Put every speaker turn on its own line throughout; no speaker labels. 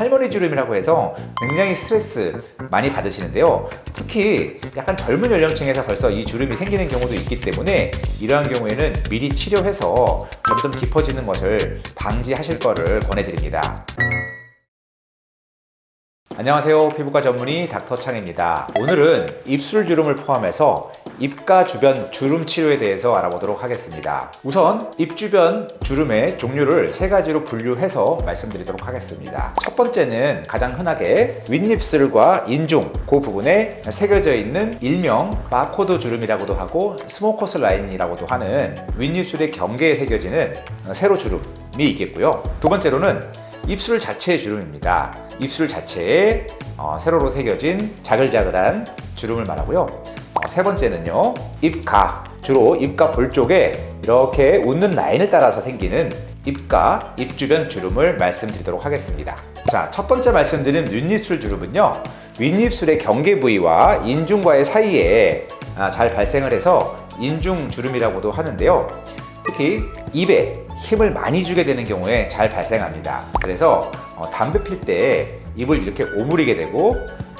할머니 주름이라고 해서 굉장히 스트레스 많이 받으시는데요. 특히 약간 젊은 연령층에서 벌써 이 주름이 생기는 경우도 있기 때문에 이러한 경우에는 미리 치료해서 점점 깊어지는 것을 방지하실 거를 권해드립니다. 안녕하세요. 피부과 전문의 닥터창입니다. 오늘은 입술 주름을 포함해서 입가 주변 주름 치료에 대해서 알아보도록 하겠습니다. 우선 입 주변 주름의 종류를 세 가지로 분류해서 말씀드리도록 하겠습니다. 첫 번째는 가장 흔하게 윗입술과 인중 그 부분에 새겨져 있는 일명 바코드 주름이라고도 하고 스모커스 라인이라고도 하는 윗입술의 경계에 새겨지는 세로 주름이 있겠고요. 두 번째로는 입술 자체의 주름입니다. 입술 자체에 세로로 새겨진 자글자글한 주름을 말하고요. 세 번째는요, 입가, 주로 입가 볼 쪽에 이렇게 웃는 라인을 따라서 생기는 입가, 입 주변 주름을 말씀드리도록 하겠습니다. 자, 첫 번째 말씀드린 윗입술 주름은요, 윗입술의 경계 부위와 인중과의 사이에 잘 발생을 해서 인중 주름이라고도 하는데요. 특히 입에 힘을 많이 주게 되는 경우에 잘 발생합니다. 그래서 담배 필 때 입을 이렇게 오므리게 되고,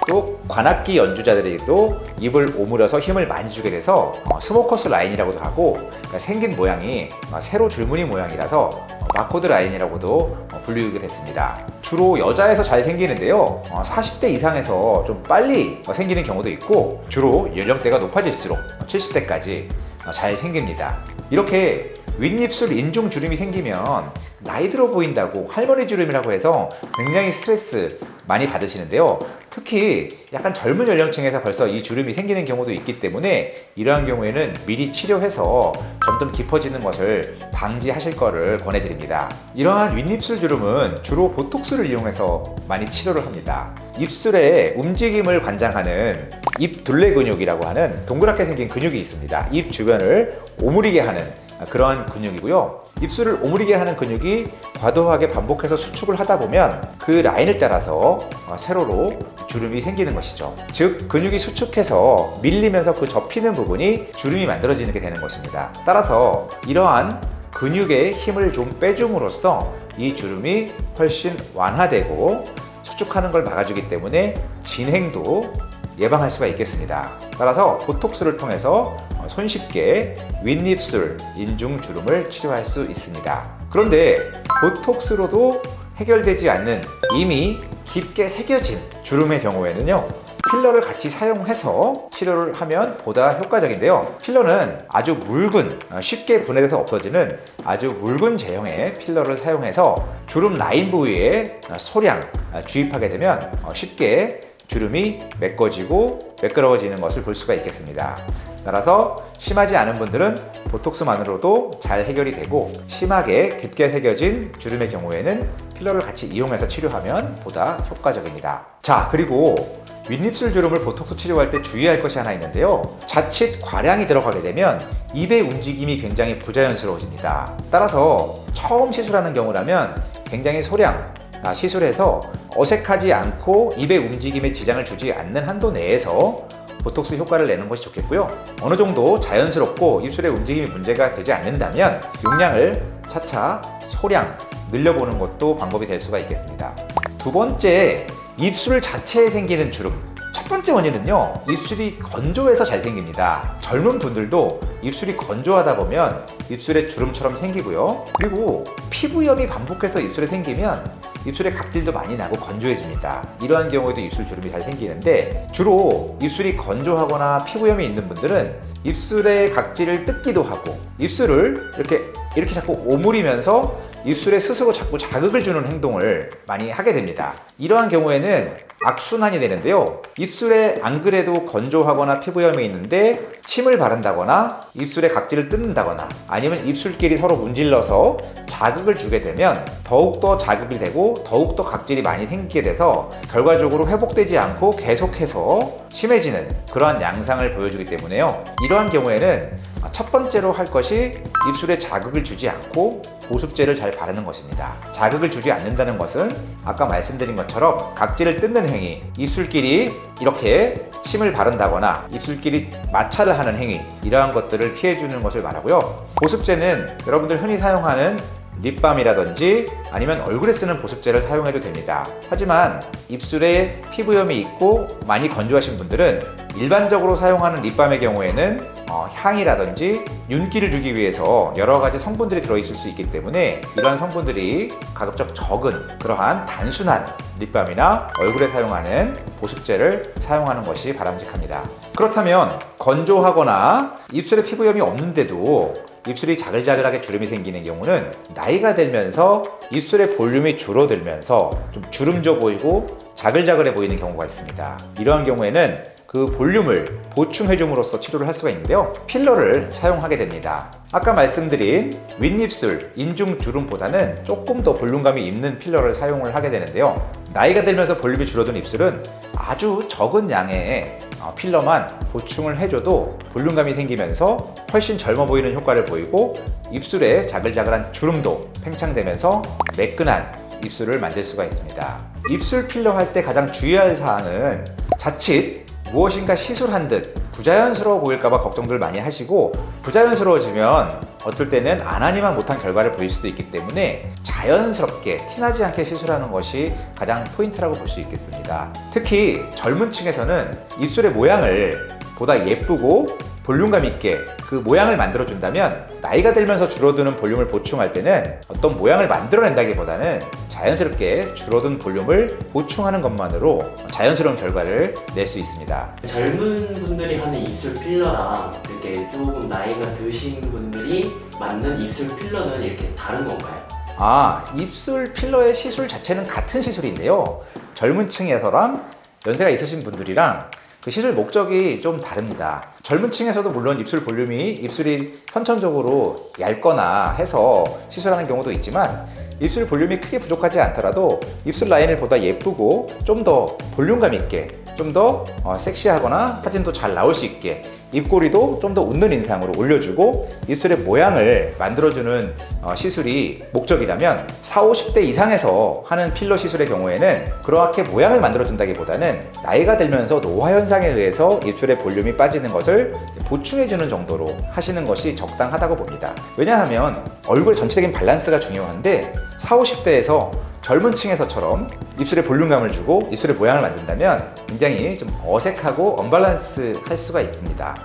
또 관악기 연주자들에게도 입을 오므려서 힘을 많이 주게 돼서 스모커스 라인이라고도 하고, 그러니까 생긴 모양이 세로 줄무늬 모양이라서 바코드 라인이라고도 불리게 됐습니다. 주로 여자에서 잘 생기는데요, 40대 이상에서 좀 빨리 생기는 경우도 있고, 주로 연령대가 높아질수록 70대까지 잘 생깁니다. 이렇게 윗입술 인중 주름이 생기면 나이 들어 보인다고 할머니 주름이라고 해서 굉장히 스트레스 많이 받으시는데요. 특히 약간 젊은 연령층에서 벌써 이 주름이 생기는 경우도 있기 때문에 이러한 경우에는 미리 치료해서 점점 깊어지는 것을 방지하실 거를 권해드립니다. 이러한 윗입술 주름은 주로 보톡스를 이용해서 많이 치료를 합니다. 입술의 움직임을 관장하는 입 둘레 근육이라고 하는 동그랗게 생긴 근육이 있습니다. 입 주변을 오므리게 하는 그러한 근육이고요. 입술을 오므리게 하는 근육이 과도하게 반복해서 수축을 하다 보면 그 라인을 따라서 세로로 주름이 생기는 것이죠. 즉, 근육이 수축해서 밀리면서 그 접히는 부분이 주름이 만들어지게 되는 것입니다. 따라서 이러한 근육의 힘을 좀 빼줌으로써 이 주름이 훨씬 완화되고 수축하는 걸 막아주기 때문에 진행도 예방할 수가 있겠습니다. 따라서 보톡스를 통해서 손쉽게 윗입술 인중 주름을 치료할 수 있습니다. 그런데 보톡스로도 해결되지 않는 이미 깊게 새겨진 주름의 경우에는요, 필러를 같이 사용해서 치료를 하면 보다 효과적인데요. 필러는 아주 묽은, 쉽게 분해돼서 없어지는 아주 묽은 제형의 필러를 사용해서 주름 라인 부위에 소량 주입하게 되면 쉽게 주름이 메꿔지고 매끄러워지는 것을 볼 수가 있겠습니다. 따라서 심하지 않은 분들은 보톡스만으로도 잘 해결이 되고, 심하게 깊게 새겨진 주름의 경우에는 필러를 같이 이용해서 치료하면 보다 효과적입니다. 자, 그리고 윗입술 주름을 보톡스 치료할 때 주의할 것이 하나 있는데요, 자칫 과량이 들어가게 되면 입의 움직임이 굉장히 부자연스러워집니다. 따라서 처음 시술하는 경우라면 굉장히 소량 시술해서 어색하지 않고 입의 움직임에 지장을 주지 않는 한도 내에서 보톡스 효과를 내는 것이 좋겠고요. 어느 정도 자연스럽고 입술의 움직임이 문제가 되지 않는다면 용량을 차차 소량 늘려보는 것도 방법이 될 수가 있겠습니다. 두 번째, 입술 자체에 생기는 주름. 첫 번째 원인은요, 입술이 건조해서 잘 생깁니다. 젊은 분들도 입술이 건조하다 보면 입술에 주름처럼 생기고요. 그리고 피부염이 반복해서 입술에 생기면 입술에 각질도 많이 나고 건조해집니다. 이러한 경우에도 입술 주름이 잘 생기는데, 주로 입술이 건조하거나 피부염이 있는 분들은 입술의 각질을 뜯기도 하고, 입술을 이렇게 자꾸 오므리면서 입술에 스스로 자꾸 자극을 주는 행동을 많이 하게 됩니다. 이러한 경우에는 악순환이 되는데요, 입술에 안 그래도 건조하거나 피부염이 있는데 침을 바른다거나 입술에 각질을 뜯는다거나 아니면 입술끼리 서로 문질러서 자극을 주게 되면 더욱더 자극이 되고 더욱더 각질이 많이 생기게 돼서 결과적으로 회복되지 않고 계속해서 심해지는 그러한 양상을 보여주기 때문에요, 이러한 경우에는 첫 번째로 할 것이 입술에 자극을 주지 않고 보습제를 잘 바르는 것입니다. 자극을 주지 않는다는 것은 아까 말씀드린 것처럼 각질을 뜯는 행위, 입술끼리 이렇게 침을 바른다거나 입술끼리 마찰을 하는 행위, 이러한 것들을 피해주는 것을 말하고요. 보습제는 여러분들 흔히 사용하는 립밤이라든지 아니면 얼굴에 쓰는 보습제를 사용해도 됩니다. 하지만 입술에 피부염이 있고 많이 건조하신 분들은 일반적으로 사용하는 립밤의 경우에는 향이라든지 윤기를 주기 위해서 여러 가지 성분들이 들어있을 수 있기 때문에 이러한 성분들이 가급적 적은 그러한 단순한 립밤이나 얼굴에 사용하는 보습제를 사용하는 것이 바람직합니다. 그렇다면 건조하거나 입술에 피부염이 없는데도 입술이 자글자글하게 주름이 생기는 경우는 나이가 들면서 입술의 볼륨이 줄어들면서 좀 주름져 보이고 자글자글해 보이는 경우가 있습니다. 이러한 경우에는 그 볼륨을 보충해줌으로써 치료를 할 수가 있는데요. 필러를 사용하게 됩니다. 아까 말씀드린 윗입술 인중 주름보다는 조금 더 볼륨감이 있는 필러를 사용을 하게 되는데요. 나이가 들면서 볼륨이 줄어든 입술은 아주 적은 양의 필러만 보충을 해줘도 볼륨감이 생기면서 훨씬 젊어 보이는 효과를 보이고 입술에 자글자글한 주름도 팽창되면서 매끈한 입술을 만들 수가 있습니다. 입술 필러 할 때 가장 주의할 사항은 자칫 무엇인가 시술한 듯 부자연스러워 보일까봐 걱정들 많이 하시고 부자연스러워지면 어떨 때는 안 하니만 못한 결과를 보일 수도 있기 때문에 자연스럽게 티나지 않게 시술하는 것이 가장 포인트라고 볼 수 있겠습니다. 특히 젊은 층에서는 입술의 모양을 보다 예쁘고 볼륨감 있게 그 모양을 만들어 준다면 나이가 들면서 줄어드는 볼륨을 보충할 때는 어떤 모양을 만들어낸다기보다는 자연스럽게 줄어든 볼륨을 보충하는 것만으로 자연스러운 결과를 낼 수 있습니다.
젊은 분들이 하는 입술 필러랑 이렇게 조금 나이가 드신 분들이 맞는 입술 필러는 이렇게 다른 건가요?
입술 필러의 시술 자체는 같은 시술인데요. 젊은 층에서랑 연세가 있으신 분들이랑 그 시술 목적이 좀 다릅니다. 젊은 층에서도 물론 입술 볼륨이 입술이 선천적으로 얇거나 해서 시술하는 경우도 있지만 입술 볼륨이 크게 부족하지 않더라도 입술 라인을 보다 예쁘고 좀 더 볼륨감 있게 좀 더 섹시하거나 사진도 잘 나올 수 있게 입꼬리도 좀 더 웃는 인상으로 올려주고 입술의 모양을 만들어주는 시술이 목적이라면 40, 50대 이상에서 하는 필러 시술의 경우에는 그렇게 모양을 만들어준다기보다는 나이가 들면서 노화 현상에 의해서 입술의 볼륨이 빠지는 것을 보충해주는 정도로 하시는 것이 적당하다고 봅니다. 왜냐하면 얼굴 전체적인 밸런스가 중요한데 40, 50대에서 젊은 층에서처럼 입술에 볼륨감을 주고 입술의 모양을 만든다면 굉장히 좀 어색하고 언밸런스 할 수가 있습니다.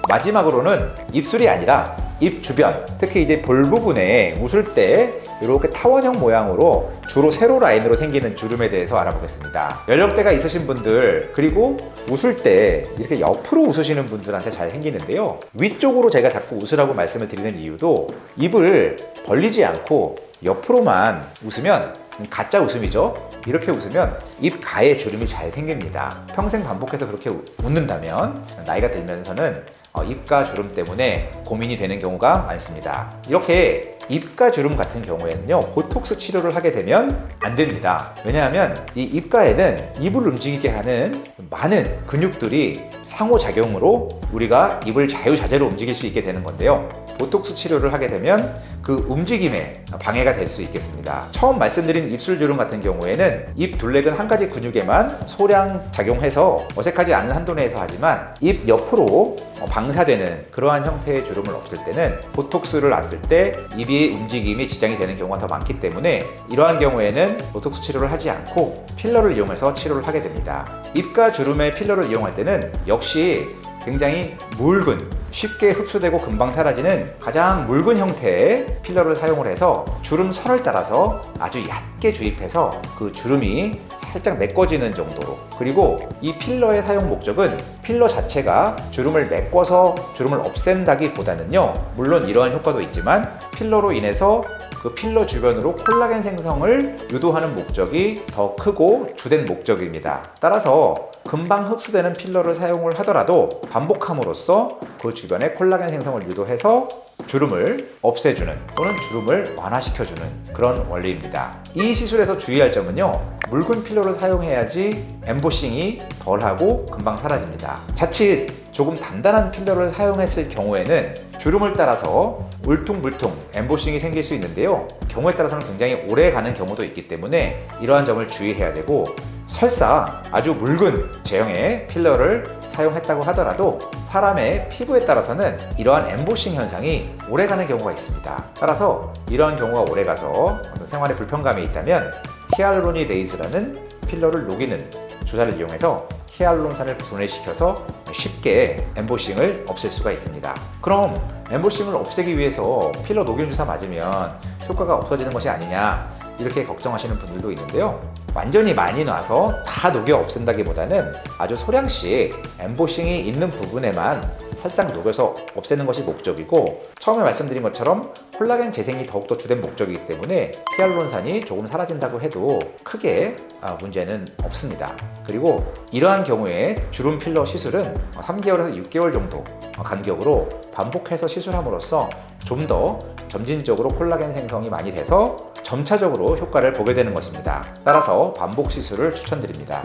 마지막으로는 입술이 아니라 입 주변, 특히 이제 볼 부분에 웃을 때 이렇게 타원형 모양으로 주로 세로 라인으로 생기는 주름에 대해서 알아보겠습니다. 연령대가 있으신 분들 그리고 웃을 때 이렇게 옆으로 웃으시는 분들한테 잘 생기는데요. 위쪽으로 제가 자꾸 웃으라고 말씀을 드리는 이유도 입을 벌리지 않고 옆으로만 웃으면 가짜 웃음이죠. 이렇게 웃으면 입 가에 주름이 잘 생깁니다. 평생 반복해서 그렇게 웃는다면 나이가 들면서는 입가 주름 때문에 고민이 되는 경우가 많습니다. 이렇게 입가 주름 같은 경우에는요, 보톡스 치료를 하게 되면 안 됩니다. 왜냐하면 이 입가에는 입을 움직이게 하는 많은 근육들이 상호작용으로 우리가 입을 자유자재로 움직일 수 있게 되는 건데요. 보톡스 치료를 하게 되면 그 움직임에 방해가 될 수 있겠습니다. 처음 말씀드린 입술 주름 같은 경우에는 입 둘레근 한 가지 근육에만 소량 작용해서 어색하지 않은 한도 내에서 하지만 입 옆으로 방사되는 그러한 형태의 주름을 없앨 때는 보톡스를 놨을 때 입의 움직임이 지장이 되는 경우가 더 많기 때문에 이러한 경우에는 보톡스 치료를 하지 않고 필러를 이용해서 치료를 하게 됩니다. 입가 주름의 필러를 이용할 때는 역시 굉장히 묽은, 쉽게 흡수되고 금방 사라지는 가장 묽은 형태의 필러를 사용을 해서 주름 선을 따라서 아주 얕게 주입해서 그 주름이 살짝 메꿔지는 정도로, 그리고 이 필러의 사용 목적은 필러 자체가 주름을 메꿔서 주름을 없앤다기보다는요, 물론 이러한 효과도 있지만 필러로 인해서 그 필러 주변으로 콜라겐 생성을 유도하는 목적이 더 크고 주된 목적입니다. 따라서 금방 흡수되는 필러를 사용을 하더라도 반복함으로써 그 주변에 콜라겐 생성을 유도해서 주름을 없애주는 또는 주름을 완화시켜주는 그런 원리입니다. 이 시술에서 주의할 점은요, 묽은 필러를 사용해야지 엠보싱이 덜하고 금방 사라집니다. 자칫 조금 단단한 필러를 사용했을 경우에는 주름을 따라서 울퉁불퉁 엠보싱이 생길 수 있는데요, 경우에 따라서는 굉장히 오래 가는 경우도 있기 때문에 이러한 점을 주의해야 되고, 설사 아주 묽은 제형의 필러를 사용했다고 하더라도 사람의 피부에 따라서는 이러한 엠보싱 현상이 오래가는 경우가 있습니다. 따라서 이러한 경우가 오래가서 어떤 생활에 불편감이 있다면 히알루로니데이즈라는 필러를 녹이는 주사를 이용해서 히알루론산을 분해시켜서 쉽게 엠보싱을 없앨 수가 있습니다. 그럼 엠보싱을 없애기 위해서 필러 녹이는 주사 맞으면 효과가 없어지는 것이 아니냐, 이렇게 걱정하시는 분들도 있는데요. 완전히 많이 놔서 다 녹여 없앤다기보다는 아주 소량씩 엠보싱이 있는 부분에만 살짝 녹여서 없애는 것이 목적이고, 처음에 말씀드린 것처럼 콜라겐 재생이 더욱더 주된 목적이기 때문에 히알루론산이 조금 사라진다고 해도 크게 문제는 없습니다. 그리고 이러한 경우에 주름 필러 시술은 3개월에서 6개월 정도 간격으로 반복해서 시술함으로써 좀 더 점진적으로 콜라겐 생성이 많이 돼서 점차적으로 효과를 보게 되는 것입니다. 따라서 반복 시술을 추천드립니다.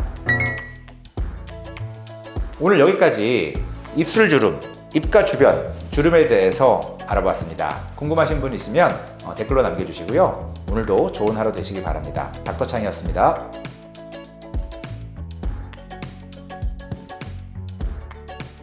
오늘 여기까지 입술 주름, 입가 주변 주름에 대해서 알아봤습니다. 궁금하신 분 있으면 댓글로 남겨주시고요. 오늘도 좋은 하루 되시기 바랍니다. 닥터창이었습니다.